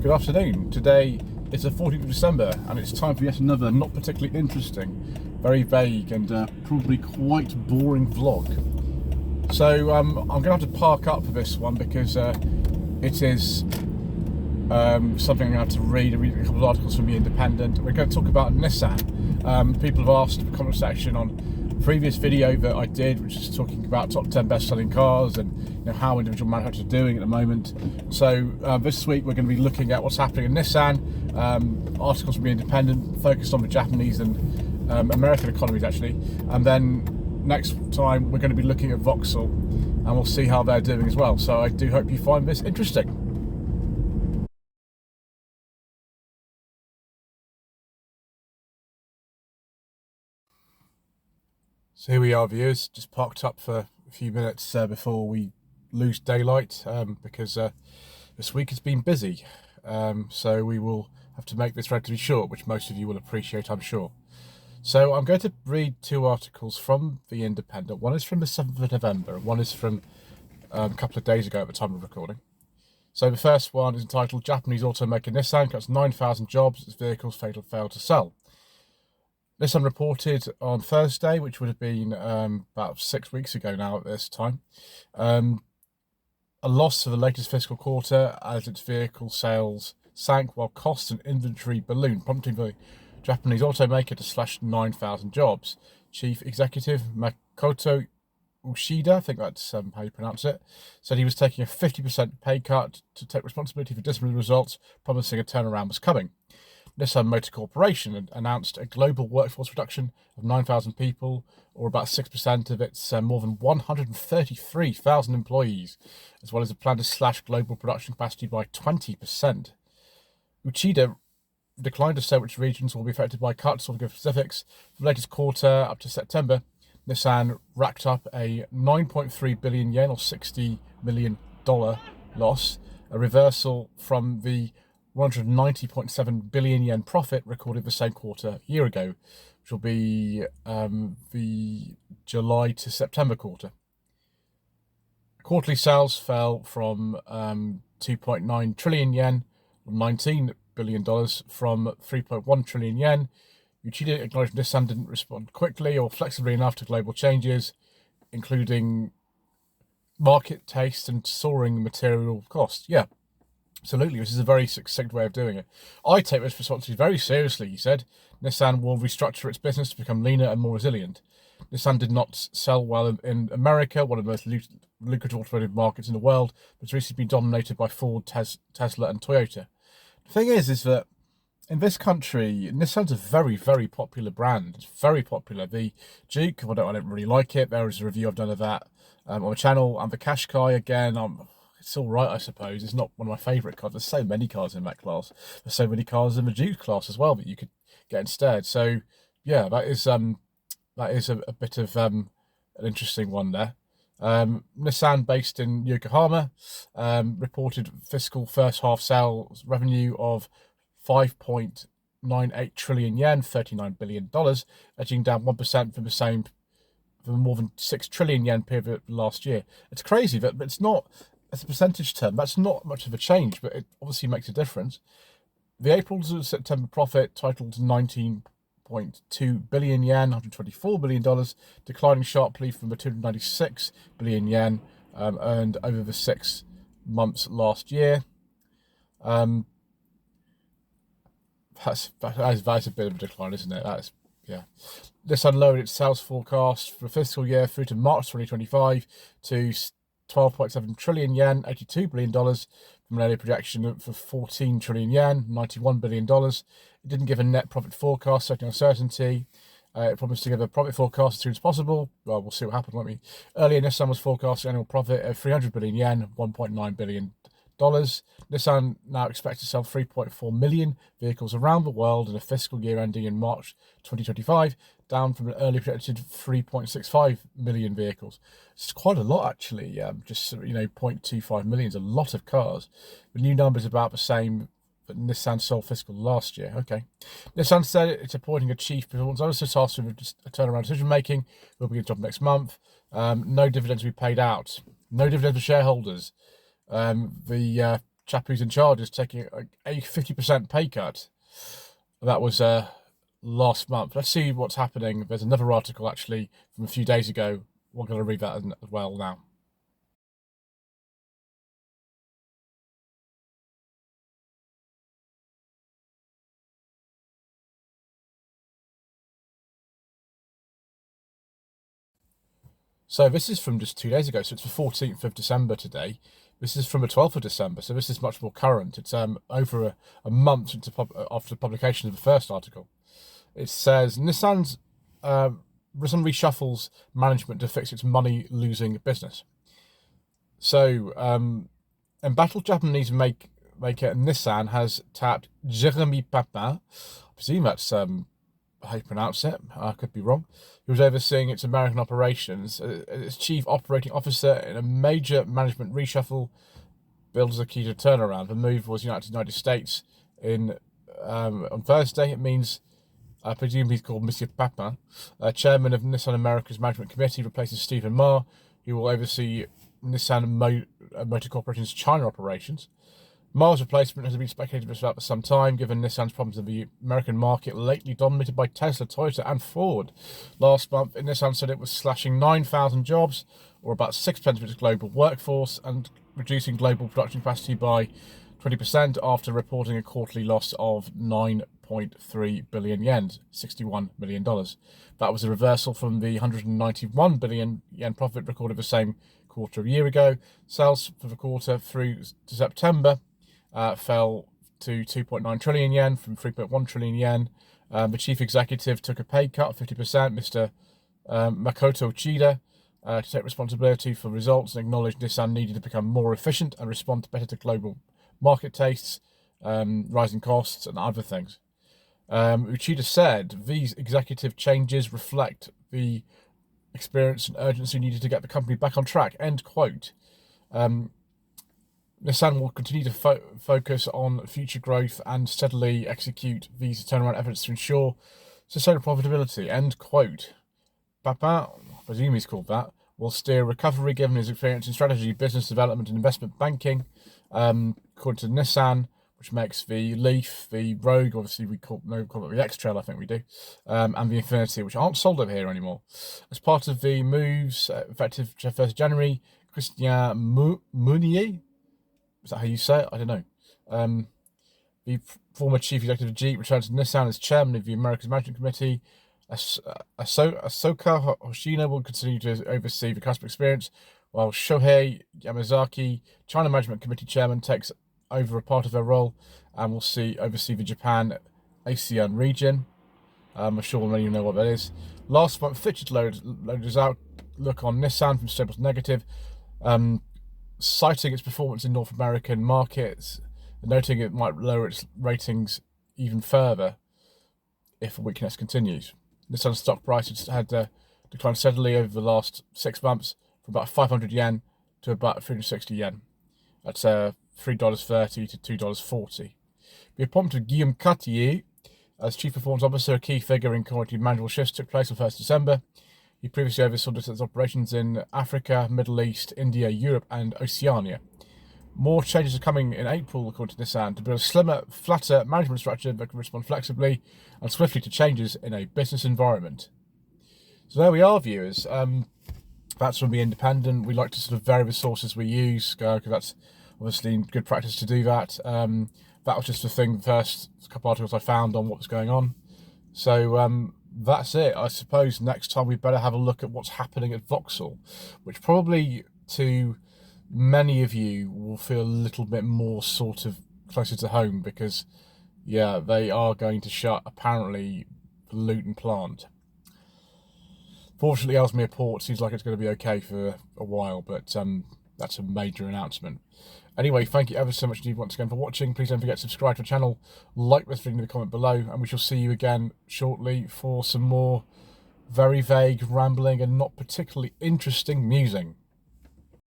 Good afternoon. Today is the 14th of December and it's time for yet another not particularly interesting, very vague and probably quite boring vlog. So I'm going to have to park up for this one because it is something I'm going to have to read a couple of articles from The Independent. We're going to talk about Nissan. People have asked in the comment section on a previous video that I did, which is talking about top 10 best-selling cars and how individual manufacturers are doing at the moment. So this week we're going to be looking at what's happening in Nissan, articles from The Independent focused on the Japanese and American economies actually, and then next time we're going to be looking at Vauxhall and we'll see how they're doing as well. So I do hope you find this interesting. So here we are, viewers, just parked up for a few minutes before we lose daylight because this week has been busy. So we will have to make this relatively short, which most of you will appreciate, I'm sure. So I'm going to read two articles from The Independent. One is from the 7th of November and one is from a couple of days ago at the time of recording. So the first one is entitled Japanese automaker Nissan cuts 9,000 jobs as vehicles fail to sell. Nissan reported on Thursday, which would have been about 6 weeks ago now at this time, a loss for the latest fiscal quarter as its vehicle sales sank while costs and inventory ballooned, prompting the Japanese automaker to slash 9,000 jobs. Chief Executive Makoto Ushida, I think that's how you pronounce it, said he was taking a 50% pay cut to take responsibility for disciplinary results, promising a turnaround was coming. Nissan Motor Corporation announced a global workforce reduction of 9,000 people, or about 6% of its more than 133,000 employees, as well as a plan to slash global production capacity by 20%. Uchida declined to say which regions will be affected by cuts or give specifics. For the latest quarter up to September, Nissan racked up a 9.3 billion yen or $60 million loss, a reversal from the 190.7 billion yen profit recorded the same quarter a year ago, which will be the July to September quarter. Quarterly sales fell from 2.9 trillion yen, or $19 billion, from 3.1 trillion yen. Uchida acknowledged Nissan didn't respond quickly or flexibly enough to global changes, including market taste and soaring material costs. Yeah. Absolutely, this is a very succinct way of doing it. I take this responsibility very seriously, he said. Nissan will restructure its business to become leaner and more resilient. Nissan did not sell well in America, one of the most lucrative automotive markets in the world, but it's recently been dominated by Ford, Tesla and Toyota. The thing is that in this country, Nissan's a very, very popular brand. It's very popular. The Duke, I don't really like it. There is a review I've done of that on the channel. And the Qashqai, again, it's all right, I suppose. It's not one of my favourite cars. There's so many cars in that class. There's so many cars in the Duke class as well that you could get instead. So, yeah, that is a bit of an interesting one there. Nissan, based in Yokohama, reported fiscal first half sales revenue of 5.98 trillion yen, $39 billion, edging down 1% from the more than 6 trillion yen period last year. It's crazy, but it's not. As a percentage term, that's not much of a change, but it obviously makes a difference. The April to September profit, titled 19.2 billion yen, $124 billion, declining sharply from the 296 billion yen earned over the 6 months last year. That's a bit of a decline, isn't it? Yeah. This unloaded its sales forecast for the fiscal year through to March 2025 to 12.7 trillion yen, $82 billion, from an earlier projection for 14 trillion yen, $91 billion. It didn't give a net profit forecast, citing uncertainty. It promised to give a profit forecast as soon as possible. Well, we'll see what happens, won't we? Earlier, Nissan was forecasting annual profit of 300 billion yen, $1.9 billion. Nissan now expects to sell 3.4 million vehicles around the world in a fiscal year ending in March 2025, down from an earlier projected 3.65 million vehicles. It's quite a lot, actually. 0.25 million is a lot of cars. The new number is about the same that Nissan sold fiscal last year. Okay. Nissan said it's appointing a chief performance officer tasked with a turnaround decision making. We'll begin a job next month. No dividends will be paid out. No dividends for shareholders. The chap who's in charge is taking a 50% pay cut. That was last month. Let's see what's happening. There's another article actually from a few days ago. We're going to read that as well now. So this is from just 2 days ago. So it's the 14th of December today. This is from the 12th of December. So this is much more current. It's over a month after the publication of the first article. It says Nissan's reshuffles management to fix its money-losing business. So embattled Japanese maker Nissan has tapped Jeremy Papin. I presume that's how you pronounce it. I could be wrong. He was overseeing its American operations as chief operating officer in a major management reshuffle billed as a key to turnaround. The move was United States on Thursday. It means, I presume he's called Monsieur Papin, chairman of Nissan America's management committee, replaces Stephen Ma, who will oversee Nissan Motor Corporation's China operations. Ma's replacement has been speculated about for some time, given Nissan's problems in the American market, lately dominated by Tesla, Toyota, and Ford. Last month, Nissan said it was slashing 9,000 jobs, or about 6% of its global workforce, and reducing global production capacity by 20% after reporting a quarterly loss of 9.3 billion yen, $61 million. That was a reversal from the 191 billion yen profit recorded the same quarter a year ago. Sales for the quarter through to September fell to 2.9 trillion yen from 3.1 trillion yen. The chief executive took a pay cut of 50%, Mr. Makoto Uchida, to take responsibility for results and acknowledge Nissan needed to become more efficient and respond better to global market tastes, rising costs, and other things. Uchida said these executive changes reflect the experience and urgency needed to get the company back on track, end quote. Nissan will continue to focus on future growth and steadily execute these turnaround efforts to ensure sustainable profitability, end quote. Papin, I presume he's called that, will steer recovery given his experience in strategy, business development, and investment banking. According to Nissan, which makes the Leaf, the Rogue, obviously we call it the X-Trail, I think we do, and the Infinity, which aren't sold over here anymore. As part of the moves, effective 1st January, Christian Meunier, is that how you say it? I don't know. The former chief executive of Jeep returned to Nissan as chairman of the America's Management Committee. Ahsoka Hoshino will continue to oversee the customer experience, while Shohei Yamazaki, China Management Committee chairman, takes over a part of her role and will oversee the Japan ASEAN region. I'm sure many of you know what that is. Last month, Fitch loaded his outlook on Nissan from stable to negative, citing its performance in North American markets, noting it might lower its ratings even further if the weakness continues. Nissan's stock price had declined steadily over the last 6 months from about 500 yen to about 360 yen. That's $3.30 to $2.40. The appointment of Guillaume Cartier as Chief Performance Officer, a key figure in commodity management shifts, took place on 1st December. He previously oversaw Nissan's operations in Africa, Middle East, India, Europe, and Oceania. More changes are coming in April, according to Nissan, to build a slimmer, flatter management structure that can respond flexibly and swiftly to changes in a business environment. So there we are, viewers. That's from The Independent. We like to sort of vary the sources we use, because that's obviously good practice to do that. That was just the first couple articles I found on what was going on. So that's it. I suppose next time we better have a look at what's happening at Vauxhall, which probably to many of you will feel a little bit more sort of closer to home, because yeah, they are going to shut apparently the Luton plant. Fortunately, Ellesmere Port seems like it's going to be okay for a while, but that's a major announcement. Anyway, thank you ever so much indeed once again for watching. Please don't forget to subscribe to the channel, like this video in the comment below, and we shall see you again shortly for some more very vague, rambling, and not particularly interesting musing.